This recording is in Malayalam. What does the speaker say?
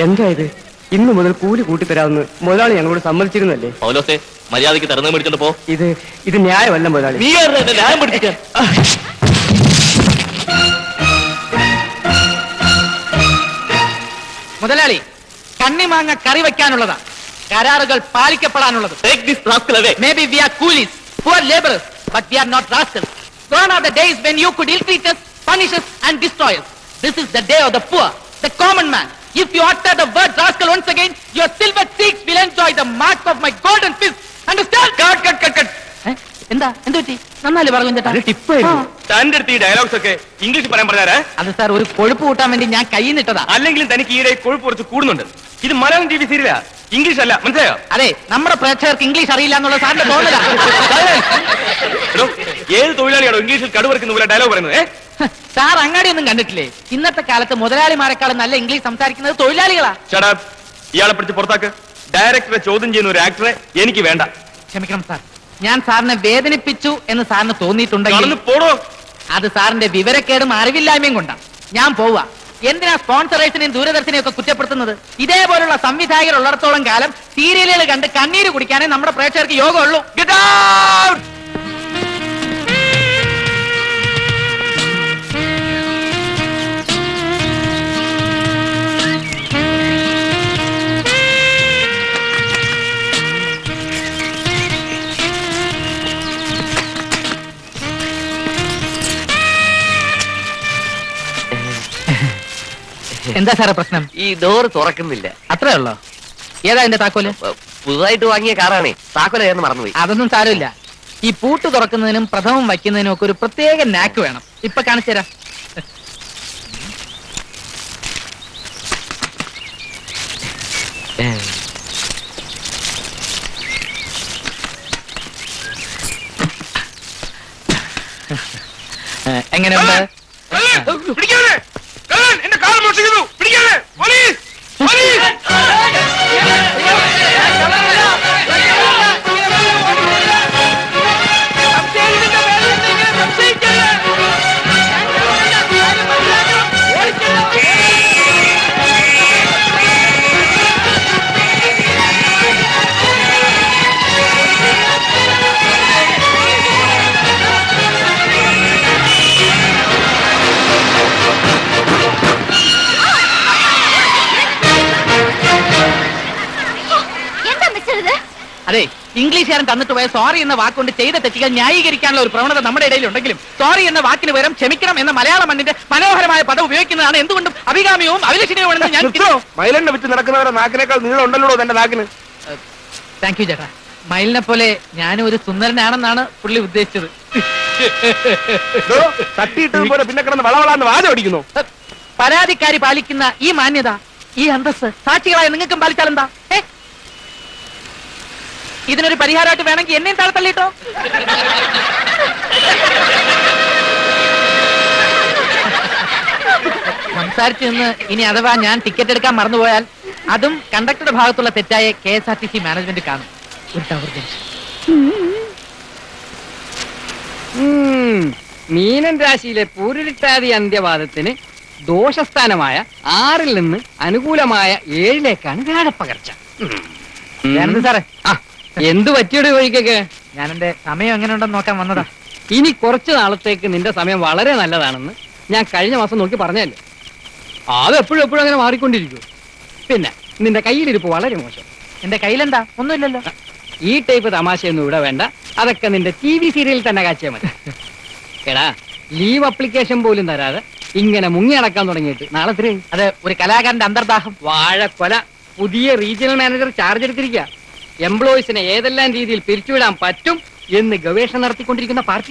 എന്താ ഇത്? ഇന്ന് മുതൽ കൂലി കൂട്ടിത്തരാമെന്ന് മുതലാളി ഞങ്ങളോട് സമ്മതിച്ചിരുന്നല്ലേ? പൗലോസേ, മര്യാദയ്ക്ക് തരുന്നത് മേടിച്ചോണ്ട് പോ. ഇത് ന്യായമല്ല മുതലാളി. നീ ന്യായം പഠിപ്പിക്കാൻ? മുതലാളി, കണ്ണിമാങ്ങ കറി വെക്കാനുള്ളതാ, കരാറുകൾ പാലിക്കപ്പെടാനുള്ളത്. Maybe we are coolies, poor laborers, but we are not rascals. Gone are the days when you could ill-treat us, punish us and destroy us. This is the day of the poor, the common man. If you utter the word rascal once again, your silver cheeks will enjoy the mark of my golden fist. Understand? Cut. എന്താ എന്തുപറ്റി? നന്നായി പറഞ്ഞു ചേട്ടാ. തന്റെ അടുത്ത് ഈ ഡയലോഗ്സ് ഒക്കെ ഇംഗ്ലീഷ് പറയാൻ പറഞ്ഞാരാ? അത് സാർ ഒരു കൊഴുപ്പ് കൂട്ടാൻ വേണ്ടി ഞാൻ കയ്യിൽ നിട്ടതാ. അല്ലെങ്കിലും തനിക്ക് ഈയിടെ കൊഴുപ്പ് കുറച്ച് കൂടുന്നുണ്ട്. ഇത് മലയാളം ടി വി സീരിയലാ, ഇംഗ്ലീഷ് അല്ല, മനസ്സിലായോ? അതെ, നമ്മുടെ പ്രേക്ഷകർക്ക് ഇംഗ്ലീഷ് അറിയില്ല എന്നുള്ള സാറിന്റെ തോന്നലാ. ഏത് തൊഴിലാളിയാണോ ഇംഗ്ലീഷിൽ കടുവറക്കുന്ന പോലെ ഡയലോഗ് പറയുന്നത്? സാർ അങ്ങാടിയൊന്നും കണ്ടിട്ടില്ലേ? ഇന്നത്തെ കാലത്ത് മുതലാളിമാരെക്കാളും നല്ല ഇംഗ്ലീഷ് സംസാരിക്കുന്നത് തൊഴിലാളികളാ. ഇയാളെ പിടിച്ച് പുറത്താക്ക്. ഡയറക്ടറെ ചോദ്യം ചെയ്യുന്ന ഒരു ആക്ടറെ എനിക്ക് വേണ്ട. ക്ഷമിക്കണം സാർ, ഞാൻ സാറിനെ വേദനിപ്പിച്ചു എന്ന് സാറിന് തോന്നിയിട്ടുണ്ടെങ്കിൽ അത് സാറിന്റെ വിവരക്കേടും അറിവില്ലായ്മയും കൊണ്ടാണ്. ഞാൻ പോവാ. എന്തിനാ സ്പോൺസറേഷനെയും ദൂരദർശനെയും ഒക്കെ കുറ്റപ്പെടുത്തുന്നത്? ഇതേപോലുള്ള സംവിധായകർ ഉള്ളിടത്തോളം കാലം സീരിയലുകൾ കണ്ട് കണ്ണീര് കുടിക്കാനേ നമ്മുടെ പ്രേക്ഷകർക്ക് യോഗമുള്ളൂ. Get out! എന്താ സാറേ പ്രശ്നം? ഈ ഡോറ് തുറക്കുന്നില്ല. അത്രേ ഉള്ളോ? ഏതാ എന്റെ താക്കോല്? പുതുതായിട്ട് വാങ്ങിയ കാറാണേ, താക്കോല് ഏതെന്ന് മറന്നുപോയി. അതൊന്നും സാരമില്ല. ഈ പൂട്ട് തുറക്കുന്നതിനും പ്രഥമം വയ്ക്കുന്നതിനും ഒക്കെ ഒരു പ്രത്യേക നാക്ക് വേണം. ഇപ്പൊ കാണിച്ചു തരാം. എങ്ങനെയുണ്ട്? എന്റെ കാർ മോഷ്ടിക്കുന്നു, പിടിക്കാതെ! പോലീസ്! അതെ, ഇംഗ്ലീഷുകാരൻ തന്നിട്ട് പോയ സോറി എന്ന വാക്കുകൊണ്ട് ചെയ്ത തെറ്റുകൾ ന്യായീകരിക്കാനുള്ള ഒരു പ്രവണത നമ്മുടെ ഇടയിൽ ഉണ്ടെങ്കിലും സോറി എന്ന വാക്കിന് പകരം ക്ഷമിക്കണം എന്ന മലയാള മണ്ണിന്റെ മനോഹരമായ പദം ഉപയോഗിക്കുന്നതാണ് എന്തുകൊണ്ടും അഭികാമ്യവും അഭിലഷണീയവുമെന്ന് ഞാൻ മൈലണ്ണ വിറ്റ് നടക്കുന്നവരെ നാക്കിനേക്കാൾ നീളം ഉണ്ടല്ലോ തന്റെ നാക്കിന്. താങ്ക് യു ചേട്ടാ. മയിലിനെ പോലെ ഞാനും ഒരു സുന്ദരനാണെന്നാണ് പുള്ളി ഉദ്ദേശിച്ചത്. തട്ടിയിട്ടതുപോലെ പിന്നെ കിടന്ന് വളവളാന്ന് വാദം അടിക്കുന്നു. പരാതിക്കാരി പാലിക്കുന്ന ഈ മാന്യത, ഈ അന്തസ്സ് സാക്ഷികളായ നിങ്ങൾക്കും പാലിച്ചാലെന്താ? ഇതിനൊരു പരിഹാരമായിട്ട് വേണമെങ്കിൽ എന്നെയും താഴത്തള്ളിട്ടോ. സംസാരിച്ചു നിന്ന് ഇനി അഥവാ ഞാൻ ടിക്കറ്റ് എടുക്കാൻ മറന്നുപോയാൽ അതും കണ്ടക്ടറുടെ ഭാഗത്തുള്ള തെറ്റായ KSRTC മാനേജ്മെന്റ് കാണും. ഒരു ടവർ ജംഗ്ഷൻ. മീനൻ രാശിയിലെ പൂരുരുട്ടാതി അന്ത്യവാദത്തിന് ദോഷസ്ഥാനമായ 6-ൽ നിന്ന് അനുകൂലമായ 7-ലേക്കാണ് വ്യാഴപ്പകർച്ച. സാറേ, എന്ത് പറ്റിയുടെ വഴിക്കൊക്കെ? ഞാൻ എന്റെ സമയം എങ്ങനെ ഉണ്ടെന്ന് നോക്കാൻ വന്നതാ. ഇനി കുറച്ചു നാളത്തേക്ക് നിന്റെ സമയം വളരെ നല്ലതാണെന്ന് ഞാൻ കഴിഞ്ഞ മാസം നോക്കി പറഞ്ഞല്ലേ. അത് എപ്പോഴും അങ്ങനെ മാറിക്കൊണ്ടിരിക്കും. പിന്നെ നിന്റെ കയ്യിലിരിപ്പ് വളരെ മോശം. എന്റെ കയ്യിലെന്താ? ഒന്നുമില്ലല്ലോ. ഈ ടൈപ്പ് തമാശയൊന്നും ഇവിടെ വേണ്ട. അതൊക്കെ നിന്റെ TV സീരിയലിൽ തന്നെ കാച്ചിയാൽ മതി. എടാ, ലീവ് അപ്ലിക്കേഷൻ പോലും തരാതെ ഇങ്ങനെ മുങ്ങി അടക്കാൻ തുടങ്ങിയിട്ട് നാളെ എത്രയായി? അത് ഒരു കലാകാരന്റെ അന്തർദാഹം. വാഴക്കൊല. പുതിയ റീജിയണൽ മാനേജർ ചാർജ് എടുത്തിരിക്കുക. എംപ്ലോയീസിനെ ഏതെല്ലാം രീതിയിൽ പിരിച്ചുവിടാൻ പറ്റും എന്ന് ഗവേഷണം നടത്തിക്കൊണ്ടിരിക്കുന്ന പാർട്ടി.